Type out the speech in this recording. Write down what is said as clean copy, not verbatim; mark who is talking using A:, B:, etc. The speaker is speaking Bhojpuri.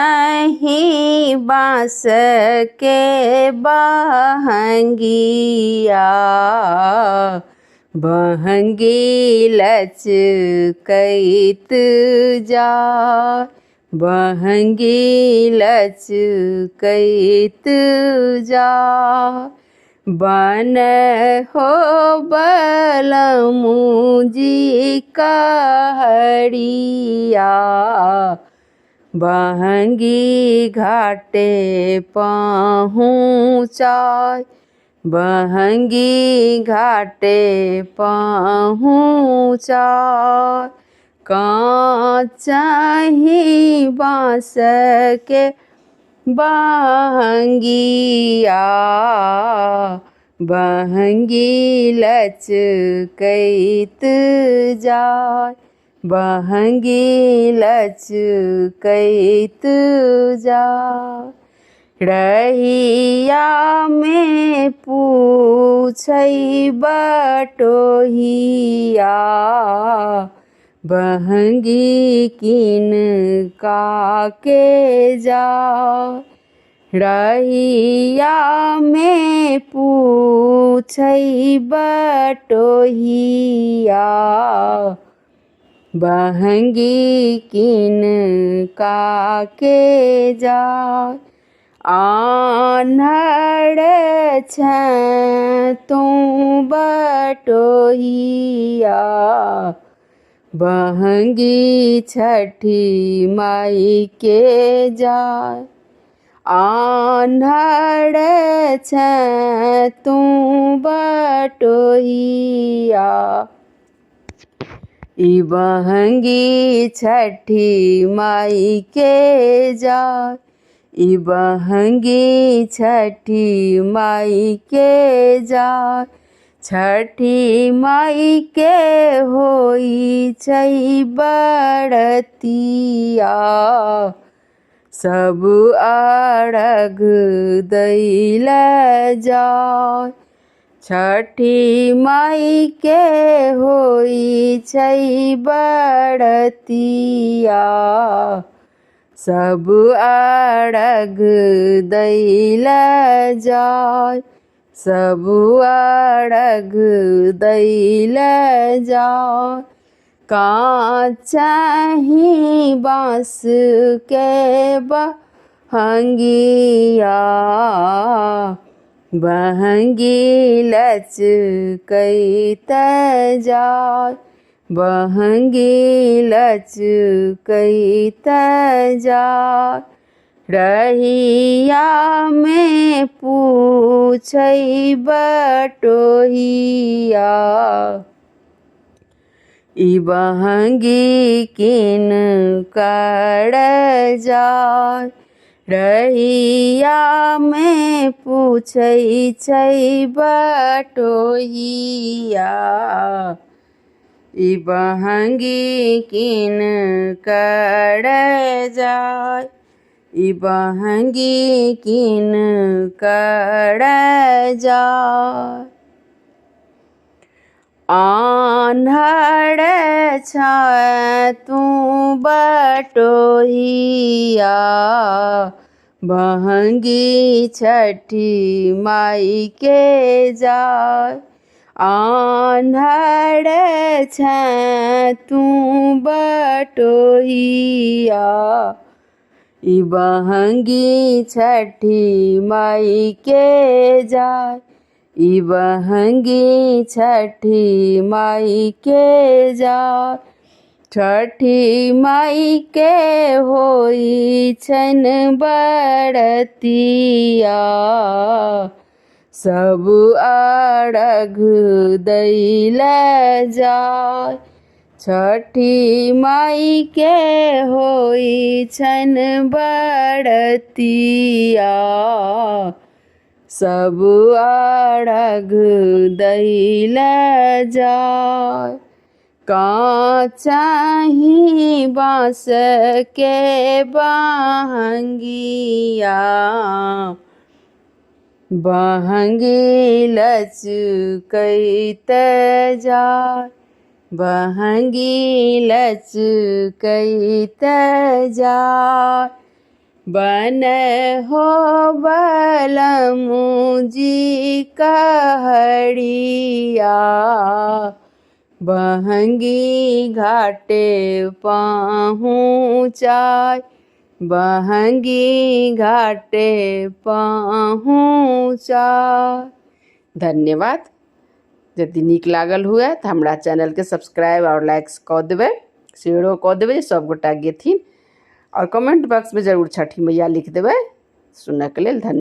A: काचही बाँस के बहंगिया बहंगी लचकैत जाय बहंगी लचकैत जाय बन हो बलमुजी कहरिया बहंगी घाटे पहुँचाय बहंगी घाटे पहुँचाय काचही बाँस के बहंगिया बहंगी लचकैत जाय बहंगी लचकैत जाय रहिया में पूछै बटोहिया बहंगी किनका के जाय रहिया में पूछै बटोहिया बहंगी किनका के जाय आन्हर छैं तू बटोहिया बहंगी छठी माई के जाय आन्हर छैं तू बटोहिया ई बहंगी छठी माई के जाय ई बहंगी छठी माई के जाय छठी माई के होई छै बरतिया सब अर्घ दैल जाय छठी माई के होई छै बरतिया सब अर्घ दैल जाय सब अर्घ दैल जाय काचही बाँस के बहंगिया बहंगी लचकैत जाय बहंगी लचकैत जाय रहिया में पूछै बटोहिया ई बहंगी किनकर जाय रहिया में पूछै छै बटोहिया ई बहंगी किनकर जाय ई बहंगी किनकर जाय आन्हर छैं तू बटोहिया बहंगी छठी माई के जाय आन्हर छैं तू बटोहिया ई बहंगी छठी माई के जाय ई बहंगी छठी माई के जाय छठी माई के होई छन बरतिया सब अर्घ दैल जाय छठी माई के होई छन बरतिया सब अर्घ दैल जाय काचही बाँस के बहंगिया बहंगी लचकैत जाय बहंगी लचकैत जाय। बन हो बलमुजी कहड़िया, बहंगी घाटे पहुँचाय। बहंगी घाटे पहुँचाय। धन्यवाद। यदि नीक लागल हुए तो हमरा चैनल के सब्सक्राइब और लाइक्स कऽ देबै, शेयरो कऽ देबै, सब गोटा गेथिन। और कमेंट बॉक्स में जरूर छठी मैया लिख देबै। सुनऽ के लेल धन्यवाद।